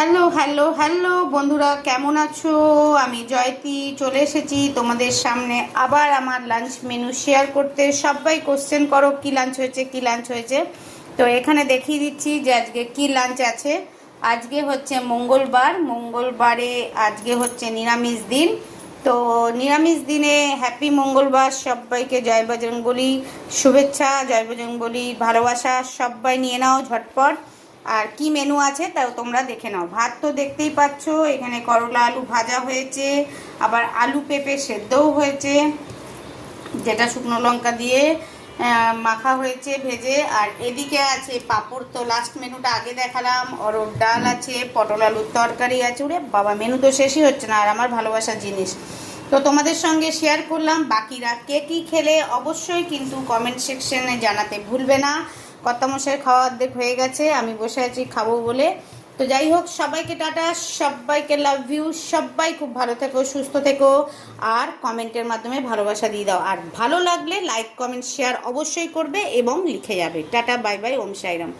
Hello hello hello বন্ধুরা, কেমন আছো? আমি জয়তি চলে এসেছি তোমাদের সামনে আবার আমার লাঞ্চ মেনু শেয়ার করতে। সবাই কোশ্চেন করো কি লাঞ্চ হয়েছে, কি লাঞ্চ হয়েছে। তো এখানে দেখিয়ে দিচ্ছি যে আজকে কি লাঞ্চ আছে। আজকে হচ্ছে মঙ্গলবারে আজকে হচ্ছে নিরামিষ দিন। তো নিরামিষ দিনে হ্যাপি মঙ্গলবার, সবাইকে জয় বজরংবলী শুভেচ্ছা, জয় বজরংবলী ভালোবাসা। সবাই নিয়ে নাও ঝটপট। আর কি মেনু আছে তাও তোমরা দেখে নাও। ভাত তো দেখতেই পাচ্ছ, এখানে করলা আলু ভাজা হয়েছে, আবার আলু পেঁপে সেদ্ধও হয়েছে, যেটা শুকনো লঙ্কা দিয়ে মাখা হয়েছে ভেজে। আর এদিকে আছে পাঁপড়, তো লাস্ট মেনুটা আগে দেখালাম। অরড় ডাল আছে, পটল আলুর তরকারি আছে। ওরে বাবা, মেনু তো শেষই হচ্ছে না, আর আমার ভালোবাসার জিনিস। তো তোমাদের সঙ্গে শেয়ার করলাম। বাকিরা কে কী খেলে অবশ্যই কিন্তু কমেন্ট সেকশনে জানাতে ভুলবে না। কর্তামশাইয়ের খাওয়া অর্ধেক হয়ে গেছে, আমি বসে আছি খাবো বলে। তো যাই হোক, সবাইকে টাটা, সবাইকে লাভ ইউ। সবাই খুব ভালো থেকো, সুস্থ থেকো, আর কমেন্টের মাধ্যমে ভালোবাসা দিয়ে দাও। আর ভালো লাগলে লাইক কমেন্ট শেয়ার অবশ্যই করবে এবং লিখে যাবে। টাটা, বাই বাই, ওম সাইরাম।